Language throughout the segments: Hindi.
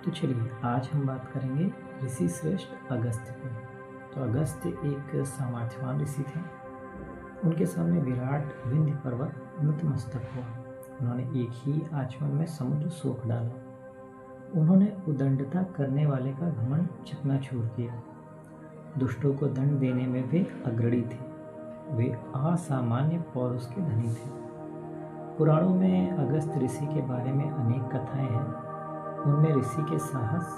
तो चलिए आज हम बात करेंगे ऋषि श्रेष्ठ अगस्त्य पे। तो अगस्त्य एक सामर्थ्यवान ऋषि थे। उनके सामने विराट विंध्य पर्वत नतमस्तक हुआ। उन्होंने एक ही आचमन में समुद्र सोख डाला। उन्होंने उदंडता करने वाले का घमंड चकनाचूर किया। दुष्टों को दंड देने में वे अग्रणी थे। वे असामान्य पौरुष के धनी थे। पुराणों में अगस्त्य ऋषि के बारे में अनेक कथाएं हैं। उनमें ऋषि के साहस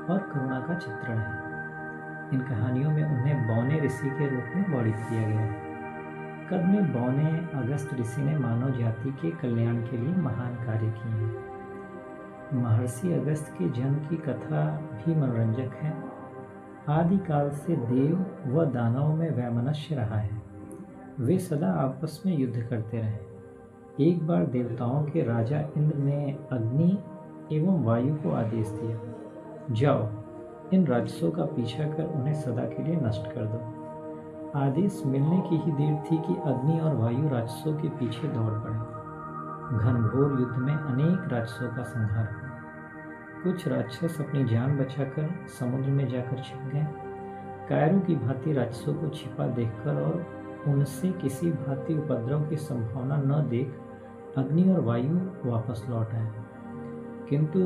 और करुणा का चित्रण है। इन कहानियों में उन्हें बौने ऋषि के रूप में वर्णित किया गया है। कद में बौने अगस्त्य ऋषि ने मानव जाति के कल्याण के लिए महान कार्य किए हैं। महर्षि अगस्त्य के जन्म की कथा भी मनोरंजक है। आदिकाल से देव व दानवों में वैमनस्य रहा है। वे सदा आपस में युद्ध करते रहे। एक बार देवताओं के राजा इंद्र ने अग्नि एवं वायु को आदेश दिया, जाओ इन राक्षसों का पीछा कर उन्हें सदा के लिए नष्ट कर दो। आदेश मिलने की ही देर थी कि अग्नि और वायु राक्षसों के पीछे दौड़ पड़े। घनघोर युद्ध में अनेक राक्षसों का संहार हुआ। कुछ राक्षस अपनी जान बचाकर समुद्र में जाकर छिप गए। कायरों की भांति राक्षसों को छिपा देखकर और उनसे किसी भांति उपद्रव की संभावना न देख अग्नि और वायु वापस लौट आए। किंतु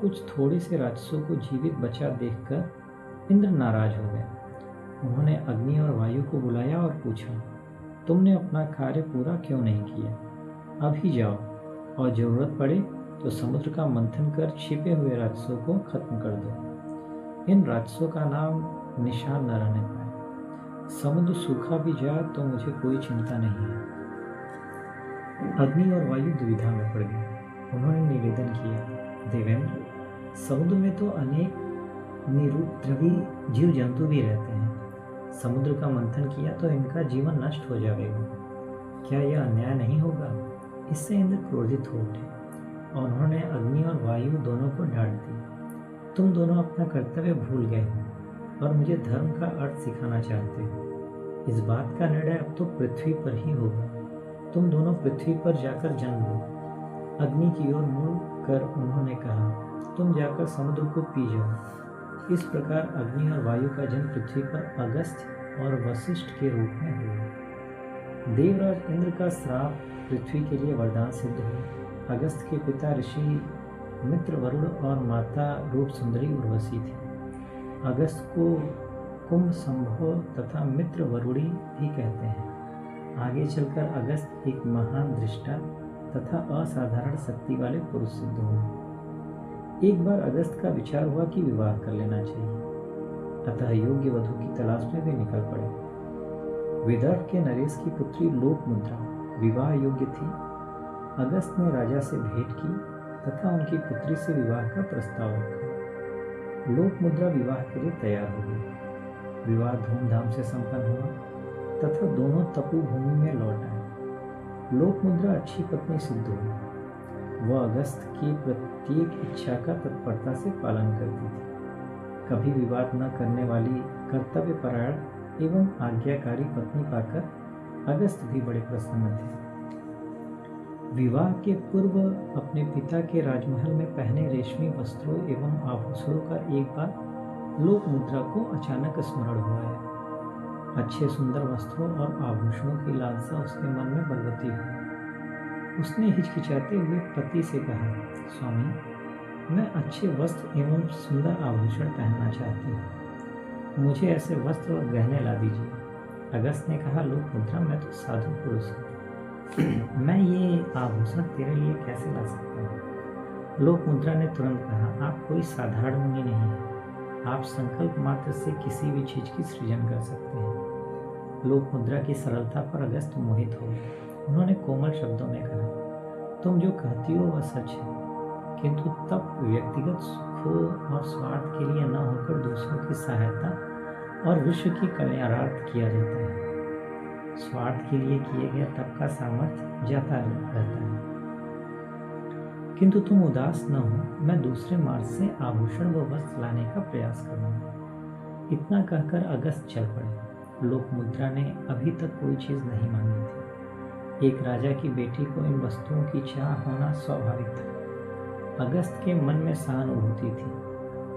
कुछ थोड़े से राक्षसों को जीवित बचा देखकर इंद्र नाराज हो गए। उन्होंने अग्नि और वायु को बुलाया और पूछा, तुमने अपना कार्य पूरा क्यों नहीं किया? अभी जाओ और जरूरत पड़े तो समुद्र का मंथन कर छिपे हुए राक्षसों को खत्म कर दो। इन राक्षसों का नाम निशान न रहने पाए। समुद्र सूखा भी जाए तो मुझे कोई चिंता नहीं है। अग्नि और वायु दुविधा में पड़ गए। उन्होंने निवेदन किया, देवेंद्र, समुद्र में तो अनेक निरुद्रवी जीव जंतु भी रहते हैं। समुद्र का मंथन किया तो इनका जीवन नष्ट हो जाएगा। क्या यह अन्याय नहीं होगा? इससे इंद्र क्रोधित हो उठे और उन्होंने अग्नि और वायु दोनों को डांट दी। तुम दोनों अपना कर्तव्य भूल गए हो और मुझे धर्म का अर्थ सिखाना चाहते हो। इस बात का निर्णय अब तो पृथ्वी पर ही होगा। तुम दोनों पृथ्वी पर जाकर जन्म लो। अग्नि की ओर मुड़ कर उन्होंने कहा, तुम जाकर समुद्र को पी जाओ। इस प्रकार अग्नि और वायु का जन्म पृथ्वी पर अगस्त्य और वशिष्ठ के रूप में हुआ। देवराज इंद्र का श्राप पृथ्वी के लिए वरदान सिद्ध हुआ। अगस्त्य के पिता ऋषि मित्र वरुण और माता रूप सुंदरी उर्वशी थे। अगस्त्य को कुंभ संभव तथा मित्र वरुणी भी कहते हैं। आगे चलकर अगस्त्य एक महान दृष्टा तथा असाधारण शक्ति वाले पुरुष सिद्ध हुए। एक बार अगस्त्य का विचार हुआ कि विवाह कर लेना चाहिए। अतः योग्य वधू की तलाश में वे निकल पड़े। विदर्भ के नरेश की पुत्री लोकमुद्रा विवाह योग्य थी। अगस्त्य ने राजा से भेंट की तथा उनकी पुत्री से विवाह का प्रस्ताव रखा। लोकमुद्रा विवाह के लिए तैयार हो गई। विवाह धूमधाम से संपन्न हुआ तथा दोनों तपु भूमि में लौट आए। लोकमुद्रा अच्छी पत्नी सिद्ध हुई। वह अगस्त्य की प्रत्येक इच्छा का तत्परता से पालन करती थी। कभी विवाद न करने वाली कर्तव्यपरायण एवं आज्ञाकारी पत्नी पाकर अगस्त्य भी बड़े प्रसन्न थे। विवाह के पूर्व अपने पिता के राजमहल में पहने रेशमी वस्त्रों एवं आभूषणों का एक बार लोकमुद्रा को अचानक स्मरण हुआ है। अच्छे सुंदर वस्त्रों और आभूषणों की लालसा उसके मन में बलवती हुई। उसने हिचकिचाते हुए पति से कहा, स्वामी, मैं अच्छे वस्त्र एवं सुंदर आभूषण पहनना चाहती हूँ। मुझे ऐसे वस्त्र और गहने ला दीजिए। अगस्त्य ने कहा, लोकमुद्रा, मैं तो साधु पुरुष हूँ। मैं ये आभूषण तेरे लिए कैसे ला सकता हूँ? लोकमुद्रा ने तुरंत कहा, आप कोई साधारण मुनि नहीं है। आप संकल्प मात्र से किसी भी चीज की सृजन कर सकते हैं। लोकमुद्रा की सरलता पर अगस्त्य मोहित हो गए। उन्होंने कोमल शब्दों में कहा, तुम जो कहती हो वह सच है, किंतु तब व्यक्तिगत सुखों और स्वार्थ के लिए न होकर दूसरों की सहायता और विश्व की कल्याणार्थ किया जाता है। स्वार्थ के लिए किए गए तप का सामर्थ्य जाता रहता है। किंतु तुम उदास न हो, मैं दूसरे मार्ग से आभूषण व वस्त्र लाने का प्रयास करूंगा। इतना कहकर अगस्त्य चल पड़े। लोकमुद्रा ने अभी तक कोई चीज नहीं मांगी थी। एक राजा की बेटी को इन वस्तुओं की चाह होना स्वाभाविक था। अगस्त्य के मन में सहानुभूति थी।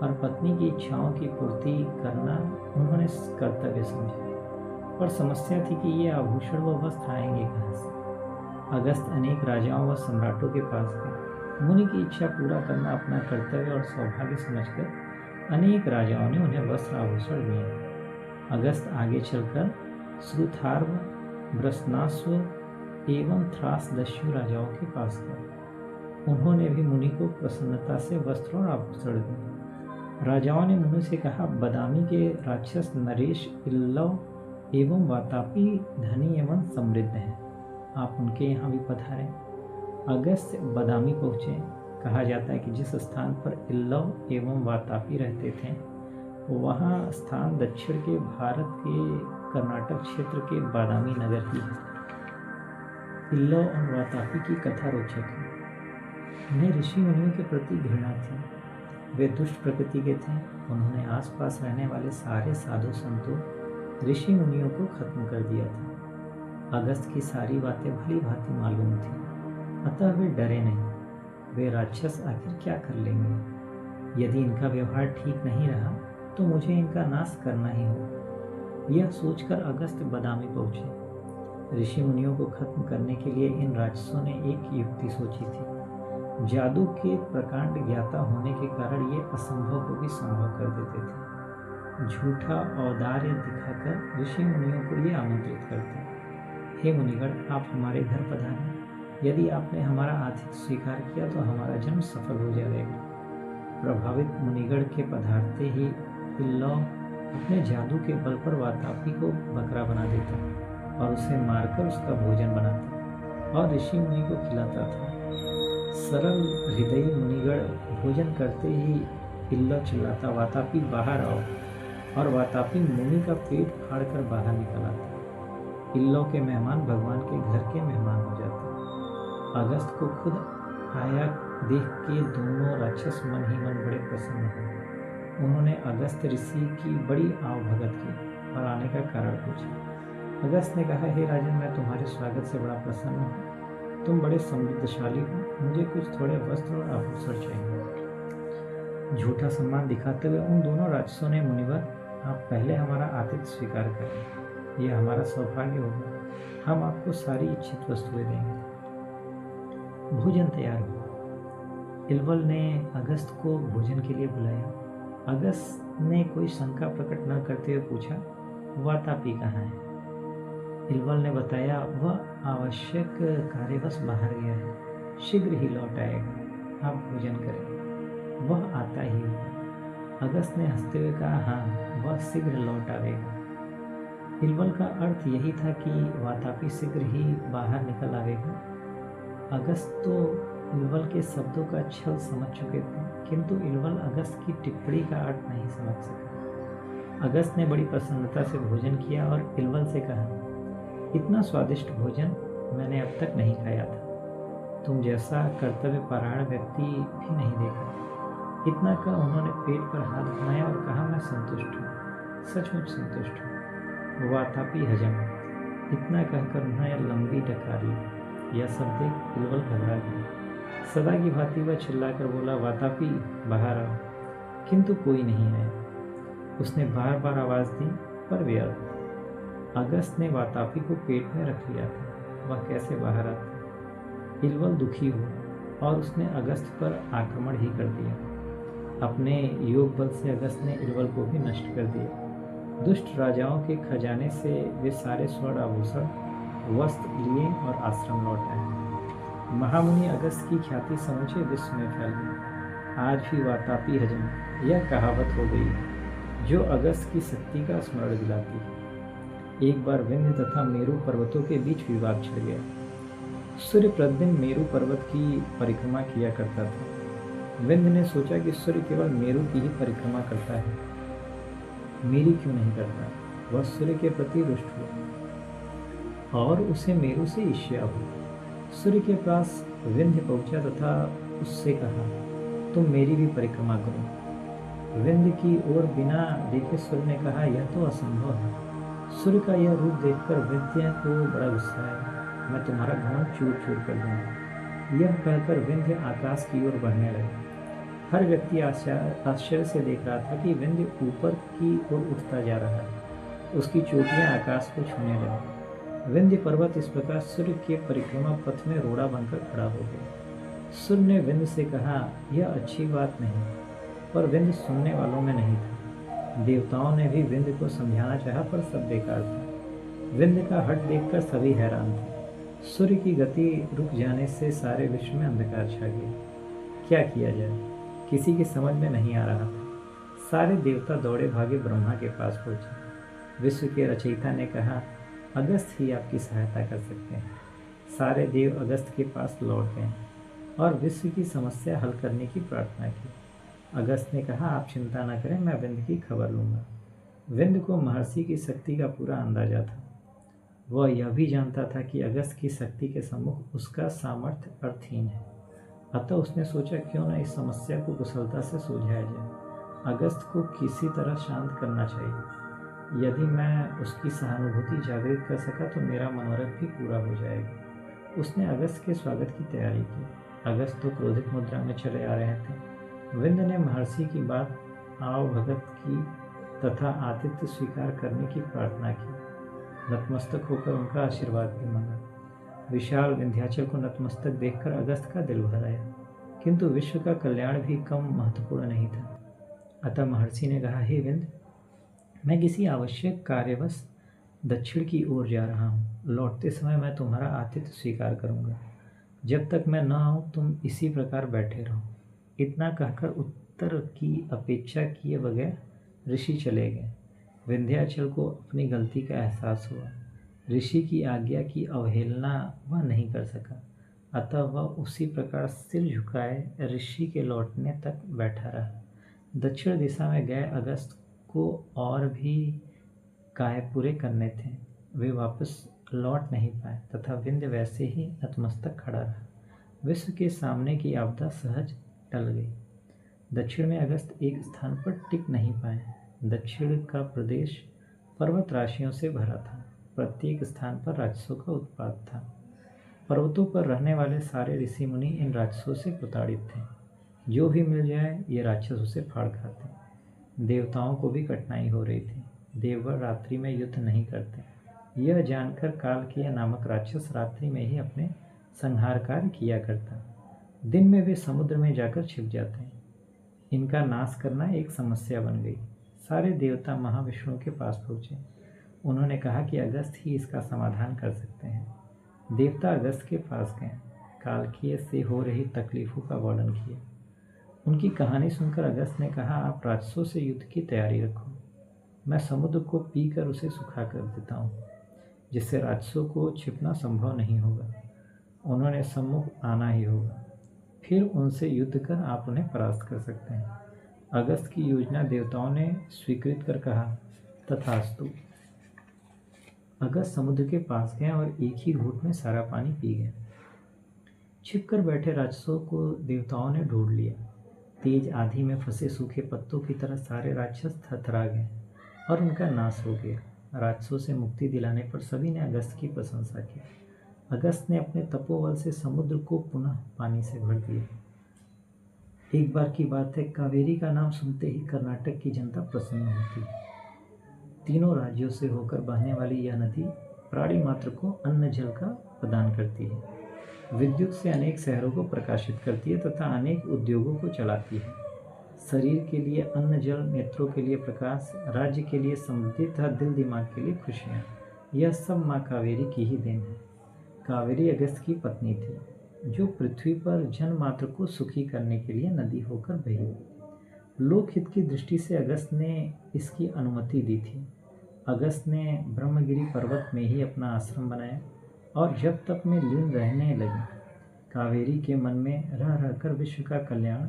और पत्नी की इच्छाओं की पूर्ति करना उन्होंने कर्तव्य समझा। पर समस्या थी कि ये आभूषण व वस्त्र आएंगे कहाँ से। अगस्त अनेक राजाओं व सम्राटों के पास गए। मुनि की इच्छा पूरा करना अपना कर्तव्य और सौभाग्य समझकर अनेक राजाओं ने उन्हें वस्त्र आभूषण दिए। अगस्त आगे चलकर श्रुथार्व, ब्रसनास्व एवं थ्रास दस्यु राजाओं के पास गए। उन्होंने भी मुनि को प्रसन्नता से वस्त्र और आभूषण दिए। राजाओं ने मुनि से कहा, बदामी के राक्षस नरेश, इल्लव एवं वातापी धनी एवं समृद्ध हैं, आप उनके यहाँ भी पधारें। अगस्त बदामी पहुँचे। कहा जाता है कि जिस स्थान पर इल्लव एवं वातापी रहते थे वहाँ स्थान दक्षिण के भारत के कर्नाटक क्षेत्र के बादामी नगर ही है। इल्लव और वातापी की कथा रोचक है। उन्हें ऋषि मुनियों के प्रति घृणा थी। वे दुष्ट प्रकृति के थे। उन्होंने आसपास रहने वाले सारे साधु संतों, ऋषि मुनियों को खत्म कर दिया था। अगस्त की सारी बातें भली भांति मालूम थी, अतः वे डरे नहीं। वे राक्षस आखिर क्या कर लेंगे? यदि इनका व्यवहार ठीक नहीं रहा तो मुझे इनका नाश करना ही होगा। यह सोचकर अगस्त बदामी पहुंचे। ऋषि मुनियों को खत्म करने के लिए इन राक्षसों ने एक युक्ति सोची थी। जादू के प्रकांड ज्ञाता होने के कारण ये असंभव को भी संभव कर देते थे। झूठा औदार्य दिखाकर ऋषि मुनियों को ये आमंत्रित करते, हे मुनिगण, आप हमारे घर पधारें। यदि आपने हमारा आतिथ्य स्वीकार किया तो हमारा जन्म सफल हो जाएगा। प्रभावित मुनिगण के पधारते ही इल्लव अपने जादू के बल पर वातापी को बकरा बना देता और उसे मारकर उसका भोजन बनाता और ऋषि मुनि को खिलाता था। सरल हृदयी मुनिगण भोजन करते ही इल्लव चिल्लाता, वातापी बाहर आओ, और वातापी मुनि का पेट फाड़कर बाहर निकल आता। इल्लव के मेहमान भगवान के घर के मेहमान हो जाते। अगस्त को खुद आया देख के दोनों राक्षस मन ही मन बड़े प्रसन्न हुए। उन्होंने अगस्त ऋषि की बड़ी आवभगत की और आने का कारण पूछा। अगस्त ने कहा, हे राजन, मैं तुम्हारे स्वागत से बड़ा प्रसन्न हूँ। तुम बड़े समृद्धशाली हो। मुझे कुछ थोड़े वस्त्र और आभूषण चाहिए। झूठा सम्मान दिखाते हुए उन दोनों राक्षसों ने, मुनिवर, आप पहले हमारा आतिथ्य स्वीकार करें। यह हमारा सौभाग्य होगा। हम आपको सारी इच्छित वस्तुएं देंगे। भोजन तैयार हुआ। इल्वल ने अगस्त को भोजन के लिए बुलाया। अगस्त ने कोई शंका प्रकट न करते हुए पूछा, वातापी कहाँ है? इल्वल ने बताया, वह आवश्यक कार्यवश बाहर गया है, शीघ्र ही लौट आएगा। आप भोजन करें, वह आता ही होगा। अगस्त ने हंसते हुए कहा, हाँ, वह शीघ्र लौट आएगा। इल्वल का अर्थ यही था कि वातापी शीघ्र ही बाहर निकल आएगा। अगस्त तो इल्वल के शब्दों का छल समझ चुके थे, किंतु इल्वल अगस्त की टिप्पणी का अर्थ नहीं समझ सका। अगस्त ने बड़ी प्रसन्नता से भोजन किया और इल्वल से कहा, इतना स्वादिष्ट भोजन मैंने अब तक नहीं खाया था। तुम जैसा कर्तव्य परायण व्यक्ति भी नहीं देखा। इतना कह उन्होंने पेट पर हाथ घुमाया और कहा, मैं संतुष्ट हूँ, सचमुच संतुष्ट हूँ। वातापी हजम। इतना कहकर उन्होंने लंबी डकार ली। यह सब देख इल्वल घबरा गया। सदा की भांति वह चिल्लाकर बोला, वातापी बाहर आओ, किंतु कोई नहीं आया। उसने बार बार आवाज दी पर व्यर्थ। अगस्त ने वातापी को पेट में रख लिया था, वह कैसे बाहर आता? इल्वल दुखी हुआ और उसने अगस्त पर आक्रमण ही कर दिया। अपने योग बल से अगस्त ने इल्वल को भी नष्ट कर दिया। दुष्ट राजाओं के खजाने से वे सारे स्वर्ण आभूषण, वस्त्र लिए और आश्रम लौट आए। महामुनि अगस्त की ख्याति समूचे विश्व में फैल गई। आज भी वातापी हजम, यह कहावत हो गई जो अगस्त की शक्ति का स्मरण दिलाती है। एक बार विंध्य तथा मेरू पर्वतों के बीच विवाद छिड़ गया। सूर्य प्रतिदिन मेरू पर्वत की परिक्रमा किया करता था। विंध्य ने सोचा कि सूर्य केवल मेरू की ही परिक्रमा करता है, मेरी क्यों नहीं करता? वह सूर्य के प्रति रुष्ट हुआ और उसे मेरू से ईर्ष्या हुई। सूर्य के पास विंध्य पहुंचा तथा उससे कहा, तुम मेरी भी परिक्रमा करो। विंध्य की ओर बिना देखे सूर्य ने कहा, यह तो असंभव है। सूर्य का यह रूप देखकर विंध्य को बड़ा गुस्सा आया। मैं तुम्हारा घमंड चूर चूर कर दूंगा। यह कहकर विंध्य आकाश की ओर बढ़ने लगा। हर व्यक्ति आश्चर्य से देख रहा था कि विंध्य ऊपर की ओर उठता जा रहा है। उसकी चोटियां आकाश को छूने लगी। विंध्य पर्वत इस प्रकार सूर्य के परिक्रमा पथ में रोड़ा बनकर खड़ा हो गया। सूर्य ने विंध्य से कहा, यह अच्छी बात नहीं, पर विंध्य सुनने वालों में नहीं था। देवताओं ने भी विंध्य को समझाना चाहा, पर सब बेकार था। विंध्य का हठ देखकर सभी हैरान थे। सूर्य की गति रुक जाने से सारे विश्व में अंधकार छा गया। क्या किया जाए, किसी की समझ में नहीं आ रहा था। सारे देवता दौड़े भागे ब्रह्मा के पास पहुंचे। विश्व के रचयिता ने कहा, अगस्त ही आपकी सहायता कर सकते हैं। सारे देव अगस्त के पास लौट गए और विश्व की समस्या हल करने की प्रार्थना की। अगस्त ने कहा, आप चिंता न करें, मैं विंध्य की खबर लूँगा। विंध्य को महर्षि की शक्ति का पूरा अंदाजा था। वह यह भी जानता था कि अगस्त की शक्ति के सम्मुख उसका सामर्थ्य अर्थहीन है। अतः उसने सोचा, क्यों न इस समस्या को कुशलता से सुलझाया जाए। अगस्त को किसी तरह शांत करना चाहिए। यदि मैं उसकी सहानुभूति जागृत कर सका तो मेरा मनोरथ भी पूरा हो जाएगा। उसने अगस्त के स्वागत की तैयारी की। अगस्त तो क्रोधित मुद्रा में चले आ रहे थे। विंध्य ने महर्षि की बात आवभगत की तथा आतिथ्य स्वीकार करने की प्रार्थना की। नतमस्तक होकर उनका आशीर्वाद भी मांगा। विशाल विंध्याचल को नतमस्तक देखकर अगस्त का दिल भर आया, किंतु विश्व का कल्याण भी कम महत्वपूर्ण नहीं था। अतः महर्षि ने कहा, हे विंध्य, मैं किसी आवश्यक कार्यवश दक्षिण की ओर जा रहा हूँ। लौटते समय मैं तुम्हारा आतिथ्य स्वीकार करूँगा। जब तक मैं न आऊँ तुम इसी प्रकार बैठे रहो। इतना कहकर उत्तर की अपेक्षा किए बगैर ऋषि चले गए। विंध्याचल को अपनी गलती का एहसास हुआ। ऋषि की आज्ञा की अवहेलना वह नहीं कर सका, अतः वह उसी प्रकार सिर झुकाए ऋषि के लौटने तक बैठा रहा। दक्षिण दिशा में गए अगस्त को और भी कार्य पूरे करने थे। वे वापस लौट नहीं पाए तथा विंध्य वैसे ही नतमस्तक खड़ा रहा। विश्व के सामने की आपदा सहज टल गई। दक्षिण में अगस्त एक स्थान पर टिक नहीं पाए। दक्षिण का प्रदेश पर्वत राशियों से भरा था। प्रत्येक स्थान पर राक्षसों का उत्पात था। पर्वतों पर रहने वाले सारे ऋषि मुनि इन राक्षसों से प्रताड़ित थे। जो भी मिल जाए ये राक्षस उसे फाड़ खाते। देवताओं को भी कठिनाई हो रही थी। देवगण रात्रि में युद्ध नहीं करते। यह जानकर कालकीय नामक राक्षस रात्रि में ही अपने संहार कार्य किया करता। दिन में वे समुद्र में जाकर छिप जाते। इनका नाश करना एक समस्या बन गई। सारे देवता महाविष्णु के पास पहुँचे। उन्होंने कहा कि अगस्त ही इसका समाधान कर सकते हैं। देवता अगस्त के पास गए। कालकीय से हो रही तकलीफों का वर्णन किया। उनकी कहानी सुनकर अगस्त ने कहा, आप राक्षसों से युद्ध की तैयारी रखो। मैं समुद्र को पीकर उसे सुखा कर देता हूँ, जिससे राक्षसों को छिपना संभव नहीं होगा। उन्होंने सम्मुख आना ही होगा, फिर उनसे युद्ध कर आप उन्हें परास्त कर सकते हैं। अगस्त की योजना देवताओं ने स्वीकृत कर कहा, तथास्तु। अगस्त समुद्र के पास गए और एक ही घूंट में सारा पानी पी गए। छिपकर बैठे राक्षसों को देवताओं ने ढूंढ लिया। तेज आंधी में फंसे सूखे पत्तों की तरह सारे राक्षस थरथरा गए और उनका नाश हो गया। राक्षसों से मुक्ति दिलाने पर सभी ने अगस्त की प्रशंसा की। अगस्त ने अपने तपोबल से समुद्र को पुनः पानी से भर दिया। एक बार की बात है, कावेरी का नाम सुनते ही कर्नाटक की जनता प्रसन्न होती। तीनों राज्यों से होकर बहने वाली यह नदी प्राणी मात्र को अन्न जल का प्रदान करती है। विद्युत से अनेक शहरों को प्रकाशित करती है तथा अनेक उद्योगों को चलाती है। शरीर के लिए अन्न जल, नेत्रों के लिए प्रकाश, राज्य के लिए समृद्धि तथा दिल दिमाग के लिए खुशियाँ, यह सब माँ कावेरी की ही देन है। कावेरी अगस्त की पत्नी थी, जो पृथ्वी पर जन मात्र को सुखी करने के लिए नदी होकर बही। लोकहित की दृष्टि से अगस्त ने इसकी अनुमति दी थी। अगस्त ने ब्रह्मगिरी पर्वत में ही अपना आश्रम बनाया और जब तक में लीन रहने लगे। कावेरी के मन में रह रहकर विश्व का कल्याण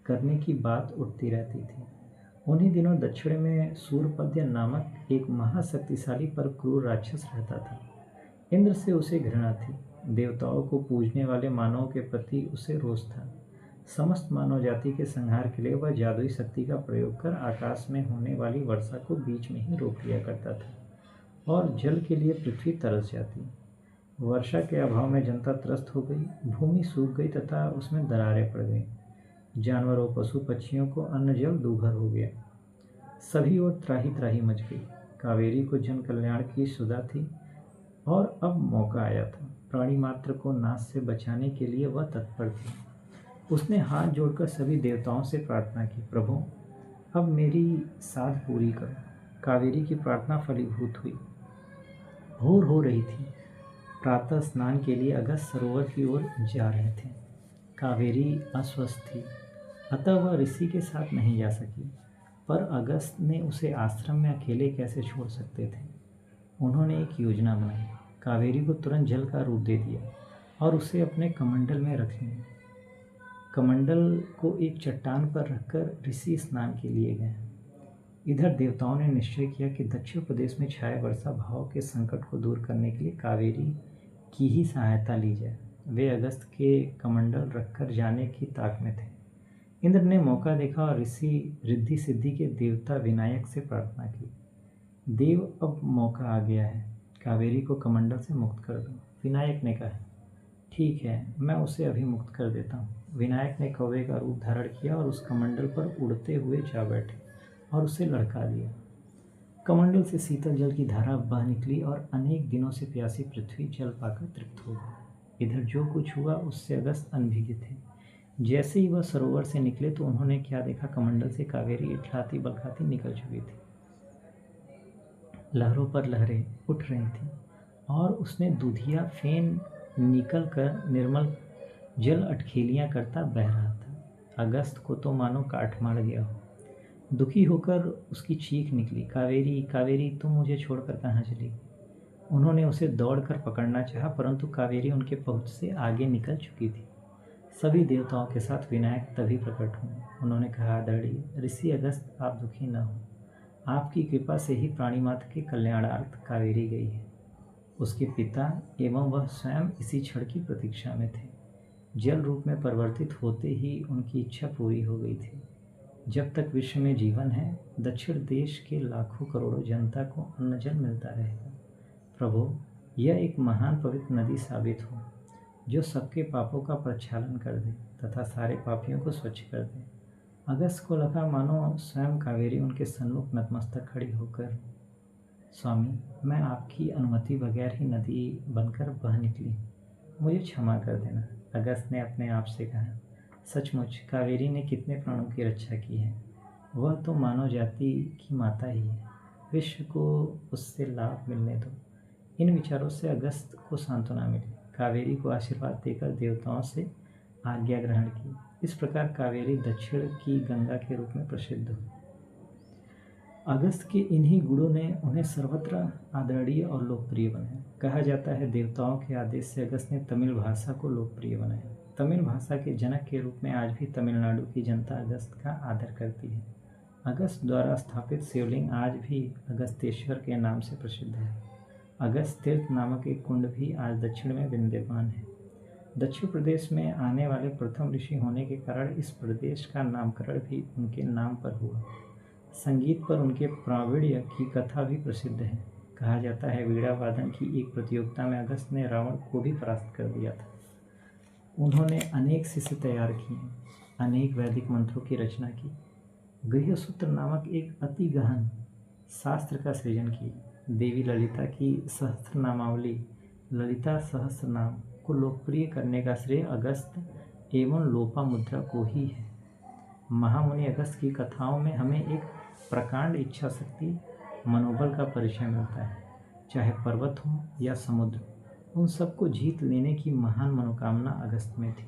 करने की बात उठती रहती थी। उन्हीं दिनों दक्षिण में सूरपद्य नामक एक महाशक्तिशाली पर क्रूर राक्षस रहता था। इंद्र से उसे घृणा थी। देवताओं को पूजने वाले मानवों के प्रति उसे रोष था। समस्त मानव जाति के संहार के लिए वह जादुई शक्ति का प्रयोग कर आकाश में होने वाली वर्षा को बीच में ही रोक लिया करता था और जल के लिए पृथ्वी तरस जाती। वर्षा के अभाव में जनता त्रस्त हो गई, भूमि सूख गई तथा उसमें दरारें पड़ गई। जानवरों पशु पक्षियों को अन्न जल दूभर हो गया। सभी ओर त्राही त्राही मच गई। कावेरी को जन कल्याण की सुधा थी और अब मौका आया था। प्राणी मात्र को नाश से बचाने के लिए वह तत्पर थी। उसने हाथ जोड़कर सभी देवताओं से प्रार्थना की, प्रभु अब मेरी साध पूरी करो। कावेरी की प्रार्थना फलीभूत हुई। भोर हो रही थी। प्रातः स्नान के लिए अगस्त सरोवर की ओर जा रहे थे। कावेरी अस्वस्थ थी, अतः वह ऋषि के साथ नहीं जा सकी, पर अगस्त ने उसे आश्रम में अकेले कैसे छोड़ सकते थे। उन्होंने एक योजना बनाई। कावेरी को तुरंत जल का रूप दे दिया और उसे अपने कमंडल में रख लिया। कमंडल को एक चट्टान पर रखकर ऋषि स्नान के लिए गए। इधर देवताओं ने निश्चय किया कि दक्षिण प्रदेश में छाए वर्षा भाव के संकट को दूर करने के लिए कावेरी की ही सहायता ली जाए। वे अगस्त के कमंडल रखकर जाने की ताक में थे। इंद्र ने मौका देखा और ऋषि रिद्धि सिद्धि के देवता विनायक से प्रार्थना की, देव अब मौका आ गया है, कावेरी को कमंडल से मुक्त कर दो। विनायक ने कहा, ठीक है, मैं उसे अभी मुक्त कर देता हूँ। विनायक ने कौवे का रूप धारण किया और उस कमंडल पर उड़ते हुए जा बैठे और उसे लड़का दिया। कमंडल से शीतल जल की धारा बह निकली और अनेक दिनों से प्यासी पृथ्वी जल पाकर तृप्त हो गई। इधर जो कुछ हुआ उससे अगस्त अनभिज्ञ थे। जैसे ही वह सरोवर से निकले तो उन्होंने क्या देखा, कमंडल से कावेरी इठलाती बलखाती निकल चुकी थी। लहरों पर लहरें उठ रही थीं और उसने दूधिया फेन निकल कर निर्मल जल अटखेलियाँ करता बह रहा था। अगस्त को तो मानो काठ मार गया हो। दुखी होकर उसकी चीख निकली, कावेरी कावेरी तुम मुझे छोड़कर कहाँ चली गई। उन्होंने उसे दौड़कर पकड़ना चाहा, परंतु कावेरी उनके पहुँच से आगे निकल चुकी थी। सभी देवताओं के साथ विनायक तभी प्रकट हुए। उन्होंने कहा, आदरणीय ऋषि अगस्त, आप दुखी न हो। आपकी कृपा से ही प्राणी मात्र के कल्याणार्थ कावेरी गई है। उसके पिता एवं वह स्वयं इसी क्षण की प्रतीक्षा में थे। जल रूप में परिवर्तित होते ही उनकी इच्छा पूरी हो गई थी। जब तक विश्व में जीवन है, दक्षिण देश के लाखों करोड़ों जनता को अन्न जल मिलता रहेगा। प्रभु, यह एक महान पवित्र नदी साबित हो, जो सबके पापों का प्रक्षालन कर दे तथा सारे पापियों को स्वच्छ कर दे। अगस्त को लगा मानो स्वयं कावेरी उनके सन्मुख नतमस्तक खड़ी होकर, स्वामी, मैं आपकी अनुमति बगैर ही नदी बनकर बह निकली, मुझे क्षमा कर देना। अगस्त ने अपने आप से कहा, सचमुच कावेरी ने कितने प्राणों की रक्षा की है। वह तो मानव जाति की माता ही है। विश्व को उससे लाभ मिलने दो। इन विचारों से अगस्त को सांत्वना मिली। कावेरी को आशीर्वाद देकर देवताओं से आज्ञा ग्रहण की। इस प्रकार कावेरी दक्षिण की गंगा के रूप में प्रसिद्ध हुई। अगस्त के इन्हीं गुणों ने उन्हें सर्वत्र आदरणीय और लोकप्रिय बनाया। कहा जाता है, देवताओं के आदेश से अगस्त ने तमिल भाषा को लोकप्रिय बनाया। तमिल भाषा के जनक के रूप में आज भी तमिलनाडु की जनता अगस्त का आदर करती है। अगस्त द्वारा स्थापित शिवलिंग आज भी अगस्तेश्वर के नाम से प्रसिद्ध है। अगस्त तीर्थ नामक एक कुंड भी आज दक्षिण में विद्यमान है। दक्षिण प्रदेश में आने वाले प्रथम ऋषि होने के कारण इस प्रदेश का नामकरण भी उनके नाम पर हुआ। संगीत पर उनके प्रावीण्य की कथा भी प्रसिद्ध है। कहा जाता है, वीणा वादन की एक प्रतियोगिता में अगस्त ने रावण को भी परास्त कर दिया था। उन्होंने अनेक शिष्य तैयार किए, अनेक वैदिक मंत्रों की रचना की, गृहसूत्र नामक एक अति गहन शास्त्र का सृजन किया। देवी ललिता की सहस्त्र नामावली ललिता सहस्त्र नाम को लोकप्रिय करने का श्रेय अगस्त एवं लोपामुद्रा को ही है। महामुनि अगस्त की कथाओं में हमें एक प्रकांड इच्छा शक्ति मनोबल का परिचय मिलता है। चाहे पर्वत हो या समुद्र, उन सबको जीत लेने की महान मनोकामना अगस्त में थी।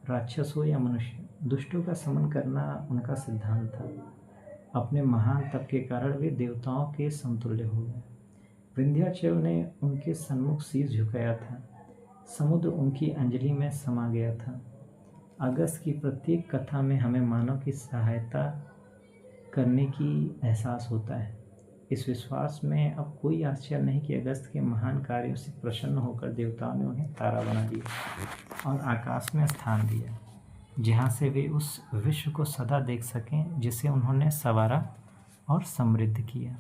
राक्षस हो या मनुष्य, दुष्टों का समन करना उनका सिद्धांत था। अपने महान तप के कारण वे देवताओं के समतुल्य हो गए। विंध्याचल ने उनके सन्मुख शीश झुकाया था। समुद्र उनकी अंजलि में समा गया था। अगस्त की प्रत्येक कथा में हमें मानव की सहायता करने की एहसास होता है। इस विश्वास में अब कोई आश्चर्य नहीं कि अगस्त के महान कार्यों से प्रसन्न होकर देवताओं ने उन्हें तारा बना दिया और आकाश में स्थान दिया, जहाँ से वे उस विश्व को सदा देख सकें जिसे उन्होंने संवारा और समृद्ध किया।